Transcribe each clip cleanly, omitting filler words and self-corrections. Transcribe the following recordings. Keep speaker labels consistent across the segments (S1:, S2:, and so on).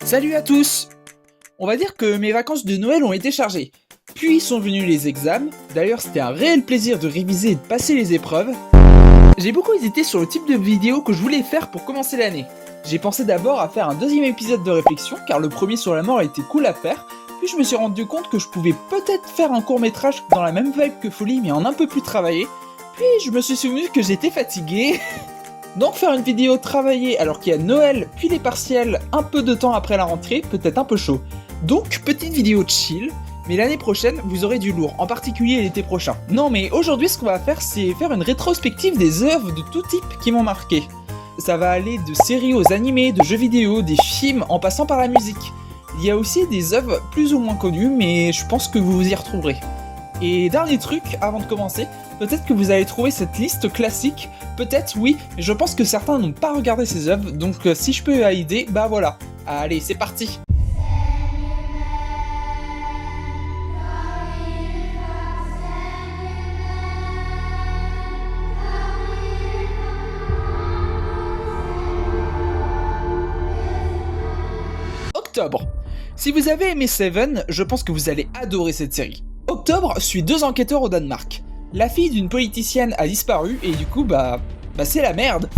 S1: Salut à tous! On va dire que mes vacances de Noël ont été chargées. Puis sont venus les examens, d'ailleurs c'était un réel plaisir de réviser et de passer les épreuves. J'ai beaucoup hésité sur le type de vidéo que je voulais faire pour commencer l'année. J'ai pensé d'abord à faire un deuxième épisode de réflexion, car le premier sur la mort était cool à faire, puis je me suis rendu compte que je pouvais peut-être faire un court-métrage dans la même vibe que Folie mais en un peu plus travaillé, puis je me suis souvenu que j'étais fatigué. Donc faire une vidéo travaillée alors qu'il y a Noël puis les partiels un peu de temps après la rentrée peut être un peu chaud. Donc petite vidéo chill, mais l'année prochaine vous aurez du lourd, en particulier l'été prochain. Non mais aujourd'hui ce qu'on va faire c'est faire une rétrospective des œuvres de tout type qui m'ont marqué. Ça va aller de séries aux animés, de jeux vidéo, des films en passant par la musique. Il y a aussi des œuvres plus ou moins connues mais je pense que vous vous y retrouverez. Et dernier truc, avant de commencer, peut-être que vous allez trouver cette liste classique, peut-être oui, mais je pense que certains n'ont pas regardé ces œuvres, donc si je peux aider, bah voilà. Allez, c'est parti. Octobre. Si vous avez aimé Seven, je pense que vous allez adorer cette série. Octobre suit deux enquêteurs au Danemark. La fille d'une politicienne a disparu et du coup bah c'est la merde.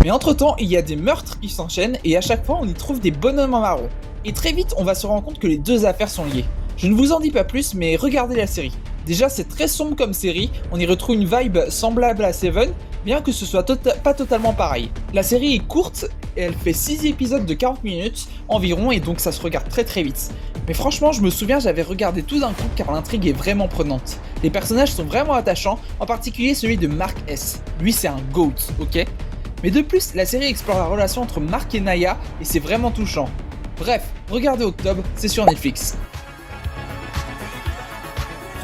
S1: Mais entre temps il y a des meurtres qui s'enchaînent et à chaque fois on y trouve des bonhommes en marron. Et très vite on va se rendre compte que les deux affaires sont liées. Je ne vous en dis pas plus mais regardez la série. Déjà c'est très sombre comme série, on y retrouve une vibe semblable à Seven, bien que ce soit pas totalement pareil. La série est courte et elle fait 6 épisodes de 40 minutes environ et donc ça se regarde très vite. Mais franchement je me souviens j'avais regardé tout d'un coup car l'intrigue est vraiment prenante. Les personnages sont vraiment attachants, en particulier celui de Mark S. Lui c'est un GOAT, ok? Mais de plus la série explore la relation entre Mark et Naya et c'est vraiment touchant. Bref, regardez Octobre, c'est sur Netflix.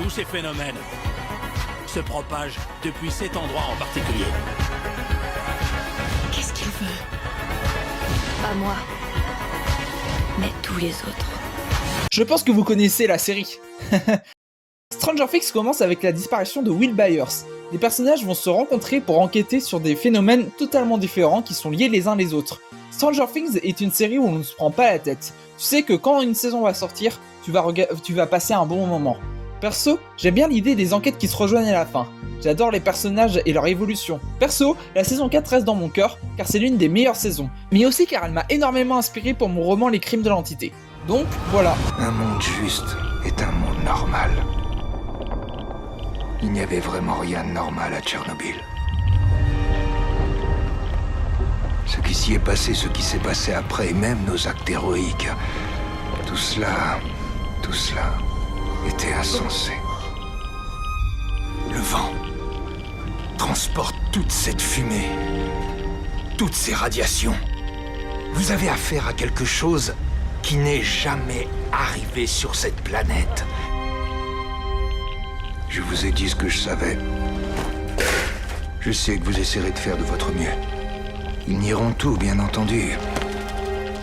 S2: Tous ces phénomènes se propagent depuis cet endroit en particulier.
S3: Qu'est-ce qu'il veut? Pas moi, mais tous les autres.
S1: Je pense que vous connaissez la série. Stranger Things commence avec la disparition de Will Byers. Les personnages vont se rencontrer pour enquêter sur des phénomènes totalement différents qui sont liés les uns les autres. Stranger Things est une série où on ne se prend pas la tête. Tu sais que quand une saison va sortir, tu vas passer un bon moment. Perso, j'aime bien l'idée des enquêtes qui se rejoignent à la fin. J'adore les personnages et leur évolution. Perso, la saison 4 reste dans mon cœur car c'est l'une des meilleures saisons. Mais aussi car elle m'a énormément inspiré pour mon roman Les Crimes de l'Entité. Donc, voilà.
S4: Un monde juste est un monde normal. Il n'y avait vraiment rien de normal à Tchernobyl. Ce qui s'y est passé, ce qui s'est passé après, et même nos actes héroïques, tout cela était insensé. Le vent transporte toute cette fumée, toutes ces radiations. Vous avez affaire à quelque chose qui n'est jamais arrivé sur cette planète. Je vous ai dit ce que je savais. Je sais que vous essaierez de faire de votre mieux. Ils nieront tout, bien entendu.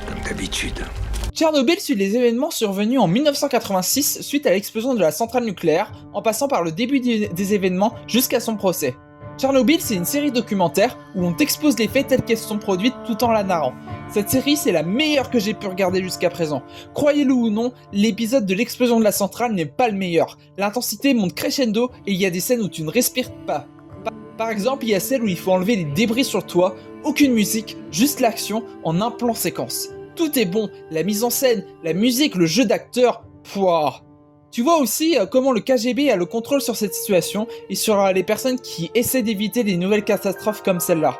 S4: Comme d'habitude.
S1: Tchernobyl suit les événements survenus en 1986 suite à l'explosion de la centrale nucléaire, en passant par le début des événements jusqu'à son procès. Tchernobyl, c'est une série documentaire où on t'expose les faits tels qu'elles sont produites tout en la narrant. Cette série, c'est la meilleure que j'ai pu regarder jusqu'à présent. Croyez-le ou non, l'épisode de l'explosion de la centrale n'est pas le meilleur. L'intensité monte crescendo et il y a des scènes où tu ne respires pas. Par exemple, il y a celle où il faut enlever les débris sur toi, aucune musique, juste l'action en un plan séquence. Tout est bon, la mise en scène, la musique, le jeu d'acteur, pouah. Tu vois aussi comment le KGB a le contrôle sur cette situation et sur les personnes qui essaient d'éviter des nouvelles catastrophes comme celle-là.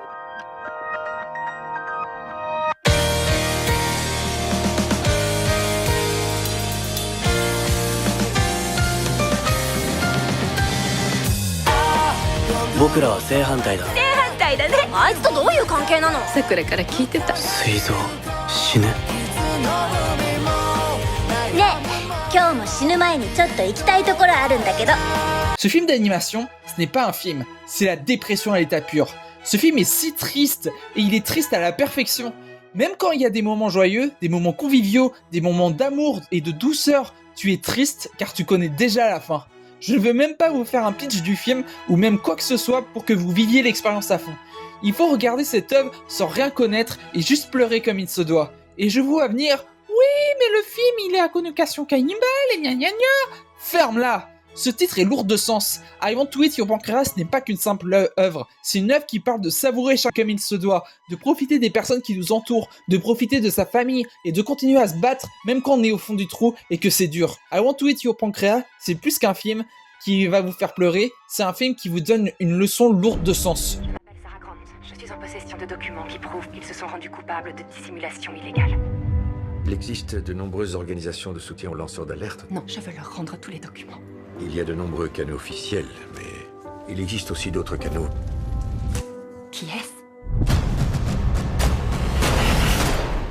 S1: Ce film d'animation, ce n'est pas un film, c'est la dépression à l'état pur. Ce film est si triste, et il est triste à la perfection. Même quand il y a des moments joyeux, des moments conviviaux, des moments d'amour et de douceur, tu es triste car tu connais déjà la fin. Je ne veux même pas vous faire un pitch du film ou même quoi que ce soit pour que vous viviez l'expérience à fond. Il faut regarder cette œuvre sans rien connaître et juste pleurer comme il se doit. Et je vous vois venir, mais le film, il est à connotation cannibale et gna gna gna. Ferme-la. Ce titre est lourd de sens. I Want to Eat Your Pancreas n'est pas qu'une simple œuvre. C'est une œuvre qui parle de savourer chaque comme il se doit, de profiter des personnes qui nous entourent, de profiter de sa famille et de continuer à se battre même quand on est au fond du trou et que c'est dur. I Want to Eat Your Pancreas, c'est plus qu'un film qui va vous faire pleurer, c'est un film qui vous donne une leçon lourde de sens.
S5: Je m'appelle Sarah Grant. Je suis en possession de documents qui prouvent qu'ils se sont rendus coupables de dissimulation illégale.
S6: Il existe de nombreuses organisations de soutien aux lanceurs d'alerte.
S5: Non, je veux leur rendre tous les documents.
S6: Il y a de nombreux canaux officiels, mais il existe aussi d'autres canaux.
S5: Qui est-ce?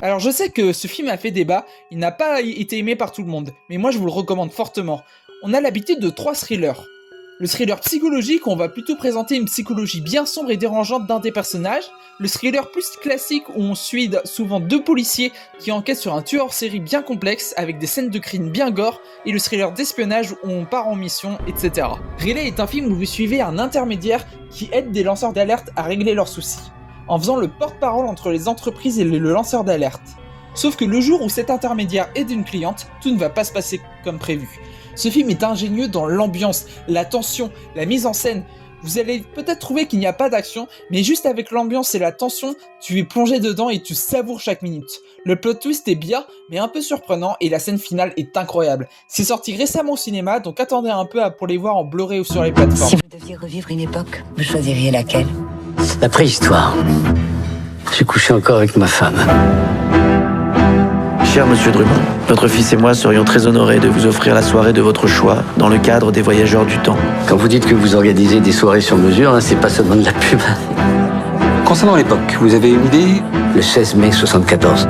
S1: Alors je sais que ce film a fait débat, il n'a pas été aimé par tout le monde, mais moi je vous le recommande fortement. On a l'habitude de 3 thrillers. Le thriller psychologique, on va plutôt présenter une psychologie bien sombre et dérangeante d'un des personnages. Le thriller plus classique, où on suit souvent 2 policiers qui enquêtent sur un tueur en série bien complexe, avec des scènes de crime bien gore, et le thriller d'espionnage où on part en mission, etc. Relay est un film où vous suivez un intermédiaire qui aide des lanceurs d'alerte à régler leurs soucis, en faisant le porte-parole entre les entreprises et le lanceur d'alerte. Sauf que le jour où cet intermédiaire aide une cliente, tout ne va pas se passer comme prévu. Ce film est ingénieux dans l'ambiance, la tension, la mise en scène. Vous allez peut-être trouver qu'il n'y a pas d'action, mais juste avec l'ambiance et la tension, tu es plongé dedans et tu savoures chaque minute. Le plot twist est bien, mais un peu surprenant, et la scène finale est incroyable. C'est sorti récemment au cinéma, donc attendez un peu pour les voir en Blu-ray ou sur les plateformes.
S7: Si vous deviez revivre une époque, vous choisiriez laquelle?
S8: La préhistoire. J'ai couché encore avec ma femme.
S9: Cher Monsieur Drummond, votre fils et moi serions très honorés de vous offrir la soirée de votre choix dans le cadre des Voyageurs du Temps.
S8: Quand vous dites que vous organisez des soirées sur mesure, hein, c'est pas seulement de la pub.
S10: Concernant l'époque, vous avez une idée?
S8: Le 16 mai 74.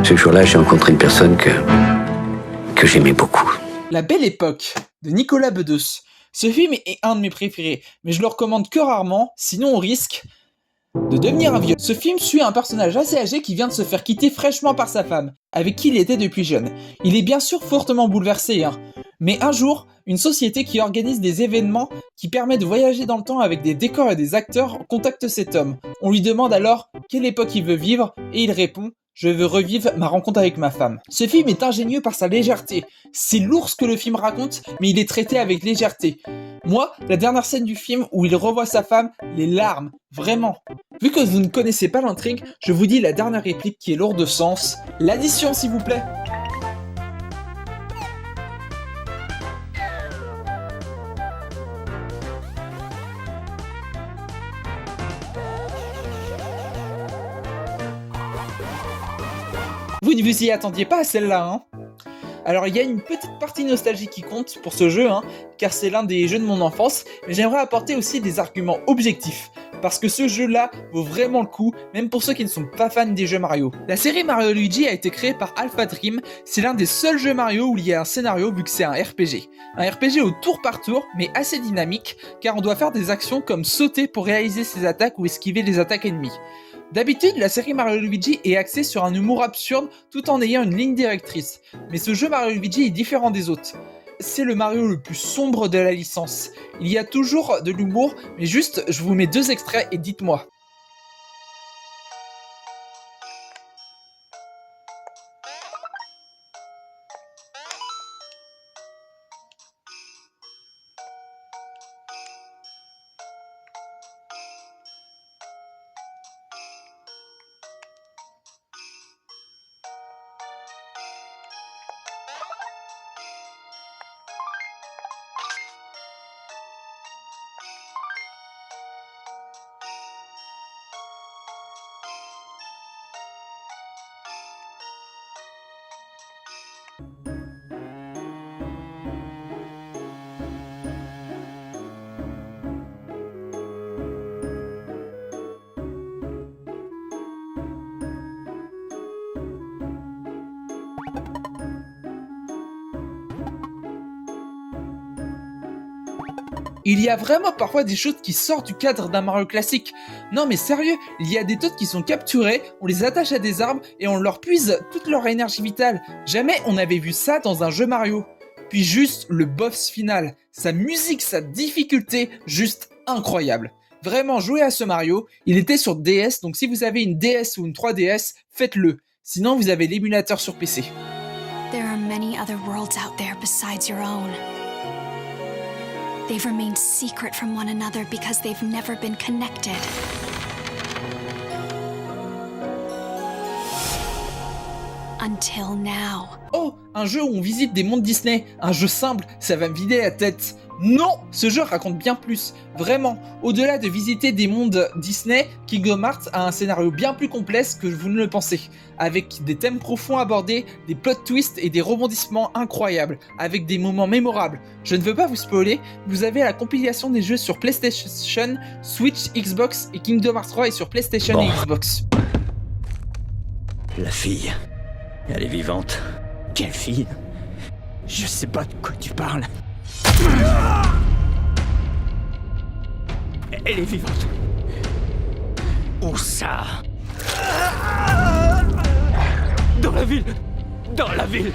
S8: Ce jour-là, j'ai rencontré une personne que j'aimais beaucoup.
S1: La Belle Époque, de Nicolas Bedos. Ce film est un de mes préférés, mais je le recommande que rarement, sinon on risque de devenir un vieux. Ce film suit un personnage assez âgé qui vient de se faire quitter fraîchement par sa femme, avec qui il était depuis jeune. Il est bien sûr fortement bouleversé, mais un jour, une société qui organise des événements qui permet de voyager dans le temps avec des décors et des acteurs contacte cet homme. On lui demande alors quelle époque il veut vivre, et il répond: je veux revivre ma rencontre avec ma femme. Ce film est ingénieux par sa légèreté. C'est lourd ce que le film raconte, mais il est traité avec légèreté. Moi, la dernière scène du film où il revoit sa femme, les larmes, vraiment. Vu que vous ne connaissez pas l'intrigue, je vous dis la dernière réplique qui est lourde de sens. L'addition, s'il vous plaît. Vous ne vous y attendiez pas à celle-là, Alors il y a une petite partie nostalgie qui compte pour ce jeu, car c'est l'un des jeux de mon enfance, mais j'aimerais apporter aussi des arguments objectifs, parce que ce jeu-là vaut vraiment le coup, même pour ceux qui ne sont pas fans des jeux Mario. La série Mario Luigi a été créée par Alpha Dream, c'est l'un des seuls jeux Mario où il y a un scénario vu que c'est un RPG. Un RPG au tour par tour, mais assez dynamique, car on doit faire des actions comme sauter pour réaliser ses attaques ou esquiver les attaques ennemies. D'habitude, la série Mario Luigi est axée sur un humour absurde tout en ayant une ligne directrice. Mais ce jeu Mario Luigi est différent des autres. C'est le Mario le plus sombre de la licence. Il y a toujours de l'humour, mais juste, je vous mets 2 extraits et dites-moi. Il y a vraiment parfois des choses qui sortent du cadre d'un Mario classique. Non mais sérieux, il y a des toads qui sont capturés, on les attache à des arbres et on leur puise toute leur énergie vitale. Jamais on avait vu ça dans un jeu Mario. Puis juste le boss final, sa musique, sa difficulté, juste incroyable. Vraiment jouez à ce Mario, il était sur DS, donc si vous avez une DS ou une 3DS, faites-le. Sinon, vous avez l'émulateur sur PC.
S3: There are many other worlds out there besides your own. They've remained secret from one another because they've never been connected. Until now.
S1: Oh, un jeu où on visite des mondes Disney, un jeu simple, ça va me vider la tête. Non, ce jeu raconte bien plus, vraiment. Au-delà de visiter des mondes Disney, Kingdom Hearts a un scénario bien plus complexe que vous ne le pensez, avec des thèmes profonds abordés, des plot twists et des rebondissements incroyables, avec des moments mémorables. Je ne veux pas vous spoiler, vous avez la compilation des jeux sur PlayStation, Switch, Xbox et Kingdom Hearts 3 est sur PlayStation et Xbox.
S11: La fille, elle est vivante. Quelle fille? Je sais pas de quoi tu parles. Elle est vivante. Où ça? Dans la ville. Dans la ville.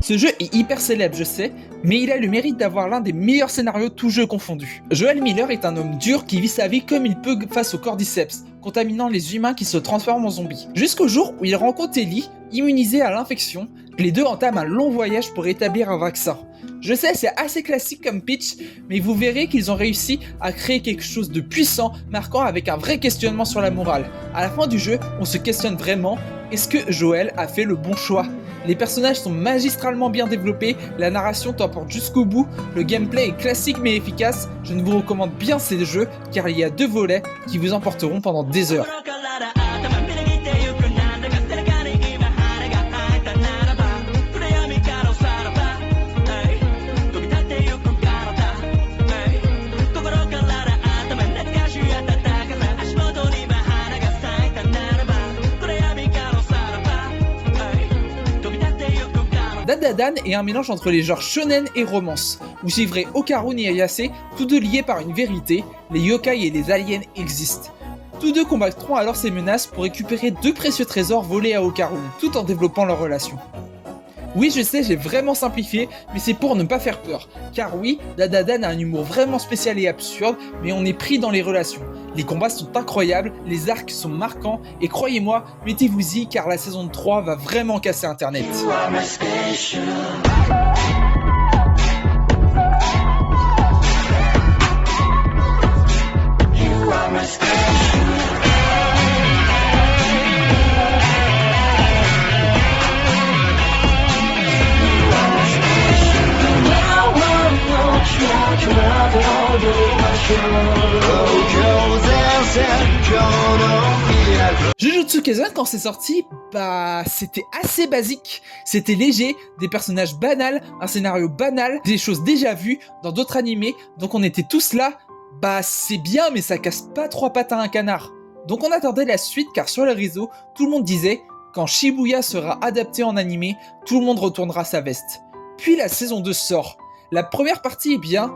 S1: Ce jeu est hyper célèbre, je sais, mais il a le mérite d'avoir l'un des meilleurs scénarios tous jeux confondus. Joel Miller est un homme dur qui vit sa vie comme il peut face au cordyceps, contaminant les humains qui se transforment en zombies. Jusqu'au jour où il rencontre Ellie, immunisée à l'infection, les deux entament un long voyage pour établir un vaccin. Je sais, c'est assez classique comme pitch, mais vous verrez qu'ils ont réussi à créer quelque chose de puissant, marquant avec un vrai questionnement sur la morale. À la fin du jeu, on se questionne vraiment, est-ce que Joel a fait le bon choix? Les personnages sont magistralement bien développés, la narration t'emporte jusqu'au bout, le gameplay est classique mais efficace, je ne vous recommande bien ces jeux car il y a 2 volets qui vous emporteront pendant des heures. Dadadan est un mélange entre les genres shonen et romance. Vous suivrez Okarun et Ayase, tous deux liés par une vérité, les yokai et les aliens existent. Tous deux combattront alors ces menaces pour récupérer 2 précieux trésors volés à Okarun, tout en développant leur relation. Oui, je sais, j'ai vraiment simplifié, mais c'est pour ne pas faire peur. Car oui, Dadadan a un humour vraiment spécial et absurde, mais on est pris dans les relations. Les combats sont incroyables, les arcs sont marquants, et croyez-moi, mettez-vous-y car la saison 3 va vraiment casser internet. Jujutsu Kaisen, quand c'est sorti, c'était assez basique, c'était léger, des personnages banals, un scénario banal, des choses déjà vues dans d'autres animés, donc on était tous là, c'est bien mais ça casse pas 3 pattes à un canard. Donc on attendait la suite car sur les réseaux, tout le monde disait, quand Shibuya sera adapté en animé, tout le monde retournera sa veste. Puis la saison 2 sort. La première partie est bien.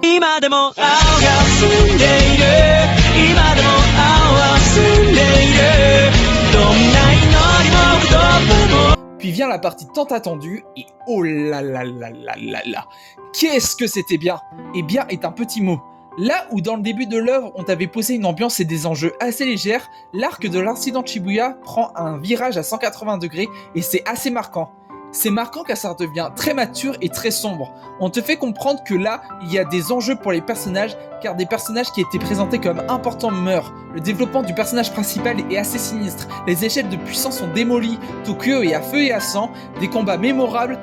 S1: Puis vient la partie tant attendue et oh là là là là là là. Qu'est-ce que c'était bien? Et bien est un petit mot. Là où dans le début de l'œuvre on t'avait posé une ambiance et des enjeux assez légères, l'arc de l'incident de Shibuya prend un virage à 180 degrés et c'est assez marquant. C'est marquant car ça devient très mature et très sombre. On te fait comprendre que là, il y a des enjeux pour les personnages, car des personnages qui étaient présentés comme importants meurent. Le développement du personnage principal est assez sinistre. Les échelles de puissance sont démolies. Tokyo est à feu et à sang, des combats mémorables.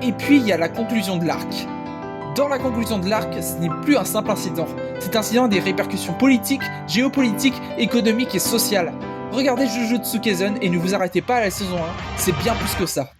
S1: Et puis il y a la conclusion de l'arc. Dans la conclusion de l'arc, ce n'est plus un simple incident. Cet incident a des répercussions politiques, géopolitiques, économiques et sociales. Regardez Jujutsu Kaisen et ne vous arrêtez pas à la saison 1, c'est bien plus que ça.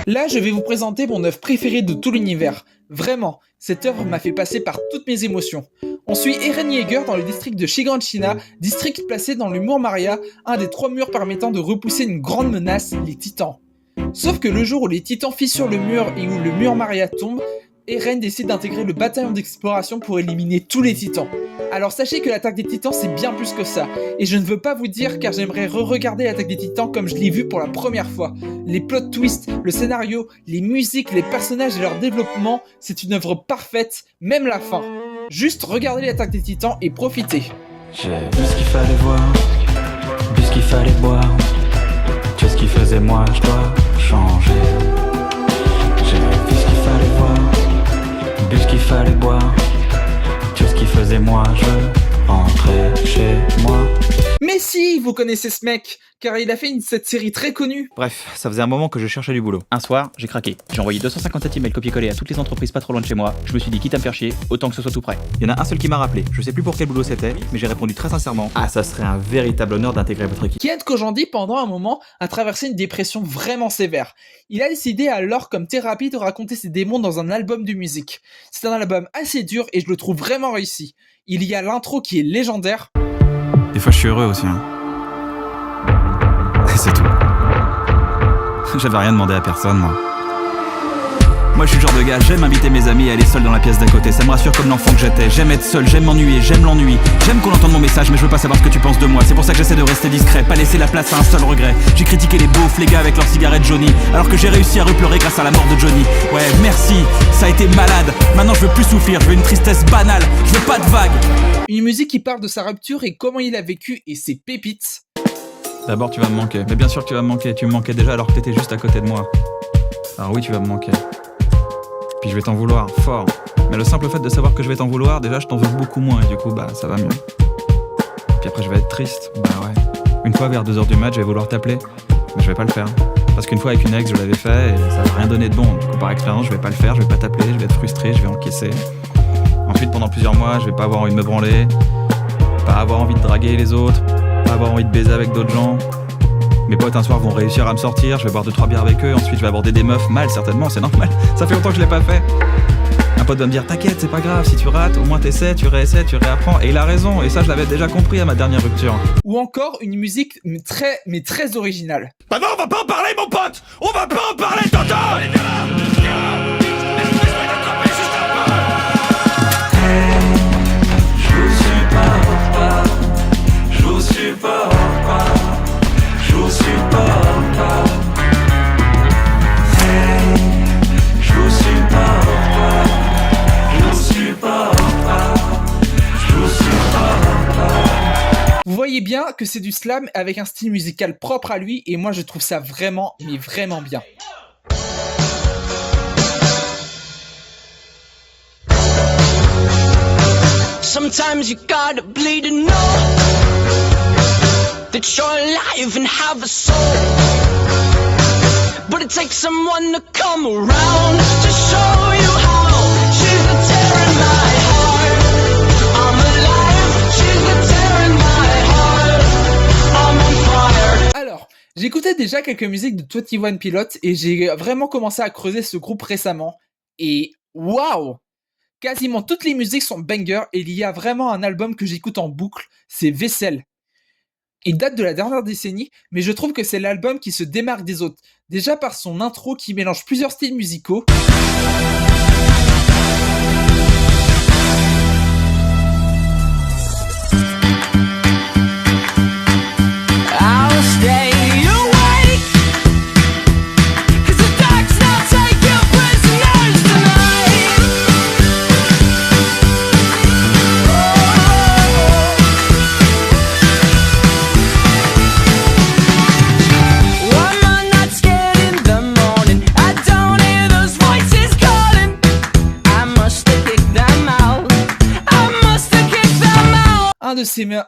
S1: Là, je vais vous présenter mon œuvre préférée de tout l'univers. Vraiment, cette œuvre m'a fait passer par toutes mes émotions. On suit Eren Yeager dans le district de Shiganshina, district placé dans le mur Maria, un des 3 murs permettant de repousser une grande menace, les titans. Sauf que le jour où les titans fissurent le mur et où le mur Maria tombe, Eren décide d'intégrer le bataillon d'exploration pour éliminer tous les titans. Alors sachez que l'attaque des titans c'est bien plus que ça, et je ne veux pas vous dire car j'aimerais re-regarder l'attaque des titans comme je l'ai vu pour la première fois. Les plot twists, le scénario, les musiques, les personnages et leur développement, c'est une œuvre parfaite, même la fin. Juste regardez l'attaque des titans et profitez.
S12: J'ai vu ce qu'il fallait voir, vu ce qu'il fallait boire, tu sais ce qui faisait moi, je dois changer. J'ai vu ce qu'il fallait voir, bu ce qu'il fallait boire, tu sais ce qui faisait moi, je rentrais chez moi.
S1: Mais si, vous connaissez ce mec, car il a fait cette série très connue.
S13: Bref, ça faisait un moment que je cherchais du boulot. Un soir, j'ai craqué. J'ai envoyé 257 emails copier-coller à toutes les entreprises pas trop loin de chez moi. Je me suis dit, quitte à me faire chier, autant que ce soit tout prêt. Il y en a un seul qui m'a rappelé. Je sais plus pour quel boulot c'était, mais j'ai répondu très sincèrement. Ah, ça serait un véritable honneur d'intégrer votre équipe.
S1: Kent Kojandi, pendant un moment, a traversé une dépression vraiment sévère. Il a décidé alors, comme thérapie, de raconter ses démons dans un album de musique. C'est un album assez dur et je le trouve vraiment réussi. Il y a l'intro qui est légendaire.
S12: Des fois, je suis heureux aussi, hein. Et c'est tout. J'avais rien demandé à personne, moi. Moi, je suis le genre de gars, j'aime inviter mes amis à aller seul dans la pièce d'à côté. Ça me rassure comme l'enfant que j'étais. J'aime être seul, j'aime m'ennuyer, j'aime l'ennui. J'aime qu'on entende mon message, mais je veux pas savoir ce que tu penses de moi. C'est pour ça que j'essaie de rester discret, pas laisser la place à un seul regret. J'ai critiqué les beaufs, les gars avec leur cigarette Johnny, alors que j'ai réussi à repleurer grâce à la mort de Johnny. Ouais, merci, ça a été malade. Maintenant, je veux plus souffrir, je veux une tristesse banale. Je veux pas de vagues.
S1: Une musique qui parle de sa rupture et comment il a vécu et ses pépites.
S12: D'abord, tu vas me manquer. Mais bien sûr que tu vas me manquer. Tu me manquais déjà alors que t'étais juste à côté de moi. Alors oui, tu vas me manquer. Puis je vais t'en vouloir, fort. Mais le simple fait de savoir que je vais t'en vouloir, déjà je t'en veux beaucoup moins et du coup, bah ça va mieux. Puis après je vais être triste, bah ouais. Une fois vers 2h du mat, je vais vouloir t'appeler. Mais je vais pas le faire. Parce qu'une fois avec une ex, je l'avais fait et ça n'a rien donné de bon. Du coup, par expérience, je vais pas le faire, je vais pas t'appeler, je vais être frustré, je vais encaisser. Ensuite, pendant plusieurs mois, je vais pas avoir envie de me branler, pas avoir envie de draguer les autres, pas avoir envie de baiser avec d'autres gens. Mes potes un soir vont réussir à me sortir, je vais boire 2-3 bières avec eux, ensuite je vais aborder des meufs mal certainement, c'est normal, ça fait longtemps que je l'ai pas fait. Un pote va me dire t'inquiète, c'est pas grave, si tu rates, au moins t'essaies, tu réessaies, tu réapprends, et il a raison, et ça je l'avais déjà compris à ma dernière rupture.
S1: Ou encore une musique très originale.
S2: Bah non, on va pas en parler mon pote. On va pas en parler, tonton. Allez, viens là.
S12: Je vous supporte pas, je vous supporte pas, je vous supporte pas. Hey, je vous supporte pas, je vous supporte pas, je vous supporte pas.
S1: Vous voyez bien que c'est du slam avec un style musical propre à lui et moi je trouve ça vraiment, mais vraiment bien.
S14: Sometimes you gotta bleed to know that you're alive and have a soul. But it takes someone to come around to show you how. She's the tear in my heart. I'm alive. She's the tear in my heart. I'm on fire.
S1: Alors, j'écoutais déjà quelques musiques de 21 Pilots et j'ai vraiment commencé à creuser ce groupe récemment. Et waouh! Quasiment toutes les musiques sont bangers et il y a vraiment un album que j'écoute en boucle, c'est Vaisselle. Il date de la dernière décennie, mais je trouve que c'est l'album qui se démarque des autres. Déjà par son intro qui mélange plusieurs styles musicaux.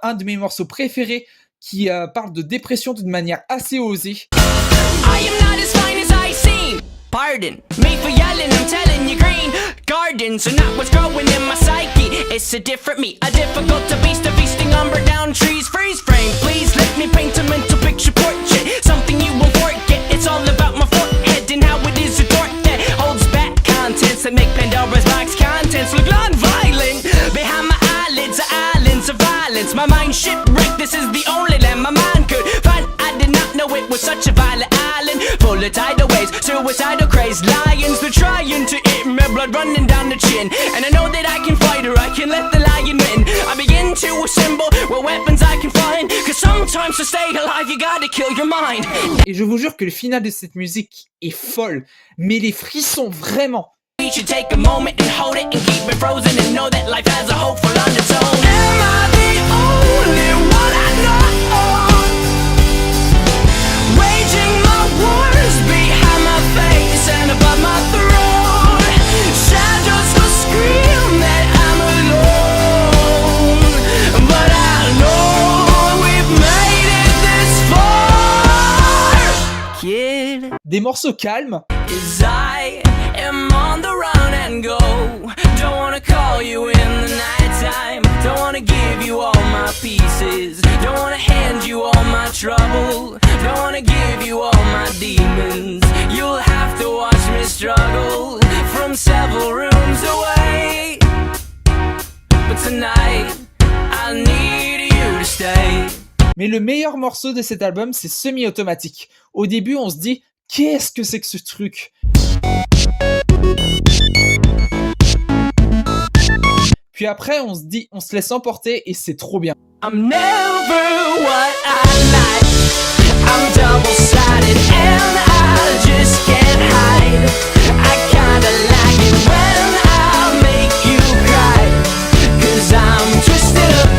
S1: Un de mes morceaux préférés qui parle de dépression d'une manière assez osée.
S14: I am not as fine as I seem. Pardon me for yelling, I'm telling you green gardens are not what's growing in my psyche. It's a different me, a difficult to beast, a feasting umber down trees. Freeze frame, please let me paint a mental picture portrait. Something you won't forget, it's all about my forehead and how it is a torque that holds back contents that make Pandora's box contents look non-violent behind my eyelids. silence. My mind shipwrecked, this is the only land my mind could find. I did not know it was such a violent island, full of tidal waves, suicidal crazed lions. They're trying to eat me, blood running down the chin. And I know that I can fight or I can let the lion win. I begin to assemble what weapons I can find, cause sometimes to stay alive you gotta kill your mind.
S1: Et je vous jure que le final de cette musique est folle, mais les frissons vraiment.
S14: We should take a moment and hold it and keep it frozen and know that life has a hopeful undertone. Am I the only one I know? Waging my wars behind my face and above my throne. Shadows will scream that I'm alone, but I know we've made it this far. Kid,
S1: des morceaux calmes.
S14: Is I am on the run and go. Don't wanna call you in the nighttime. Don't wanna give you all my pieces. Don't wanna hand you all my trouble. Don't wanna give you all my demons. You'll have to watch me struggle from several rooms away. But tonight I need you to stay.
S1: Mais le meilleur morceau de cet album, c'est Semi-Automatique. Au début, on se dit, qu'est-ce que c'est que ce truc? Puis après, on se dit, on se laisse emporter et c'est trop bien.
S14: I'm never what I like. I'm double-sided and I just can't hide. I kinda like it when I make you cry. Cause I'm twisted up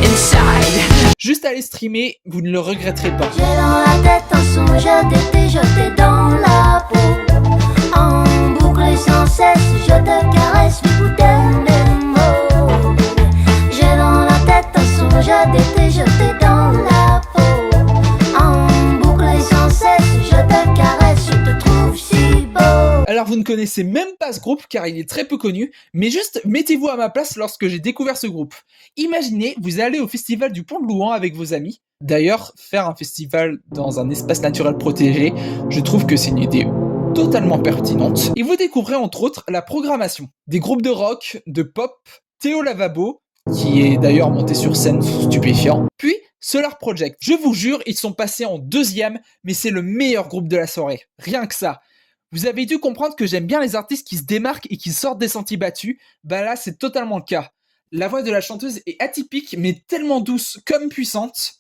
S14: inside.
S1: Juste allez streamer, vous ne le regretterez pas.
S15: J'ai dans la tête un son, je t'ai jeté dans la peau. En boucle et sans cesse, je te caresse, j'écoutais mes mots. J'ai dans la tête un son, je t'ai jeté dans la peau. En boucle et sans cesse, je te caresse, je te trouve si beau.
S1: Alors vous ne connaissez même pas ce groupe car il est très peu connu, mais juste mettez-vous à ma place lorsque j'ai découvert ce groupe. Imaginez, vous allez au festival du Pont de Louan avec vos amis. D'ailleurs, faire un festival dans un espace naturel protégé, je trouve que c'est une idée totalement pertinente. Et vous découvrez entre autres la programmation. Des groupes de rock, de pop, Théo Lavabo, qui est d'ailleurs monté sur scène stupéfiant, puis Solar Project. Je vous jure, ils sont passés en deuxième, mais c'est le meilleur groupe de la soirée. Rien que ça. Vous avez dû comprendre que j'aime bien les artistes qui se démarquent et qui sortent des sentiers battus. Bah là, c'est totalement le cas. La voix de la chanteuse est atypique, mais tellement douce comme puissante.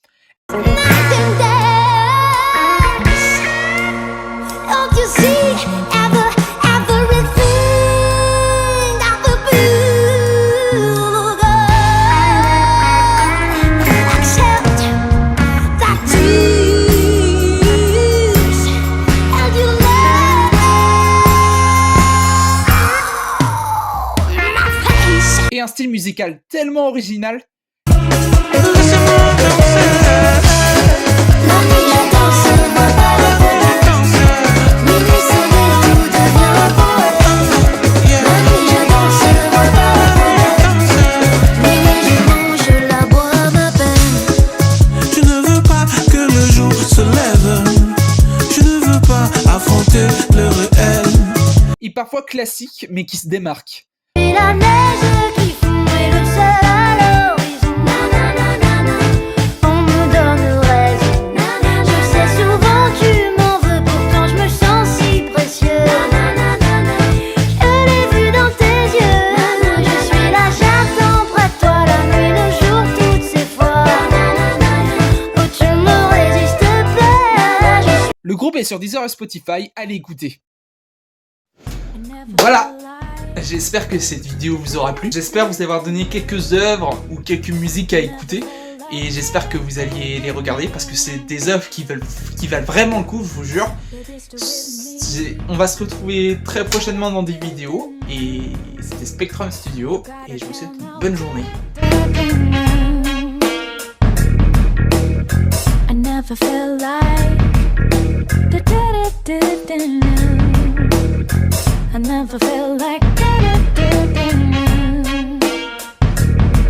S1: Et un style musical tellement original. Et parfois classique, mais qui se démarque.
S15: Et la neige qui fond et le ciel à l'horizon. On me donne raison. Je sais souvent tu m'en veux, pourtant je me sens si précieux. Je l'ai vu dans tes yeux. Je suis là, j'attends près de toi la nuit, le jour, toutes ces fois. Oh, tu me résistes pas.
S1: Le groupe est sur Deezer et Spotify, allez écouter. Voilà, j'espère que cette vidéo vous aura plu. J'espère vous avoir donné quelques œuvres ou quelques musiques à écouter. Et j'espère que vous alliez les regarder parce que c'est des œuvres qui valent vraiment le coup, je vous jure. On va se retrouver très prochainement dans des vidéos. Et c'était Spectrum Studio. Et je vous souhaite une bonne journée.
S15: I never felt like I never felt like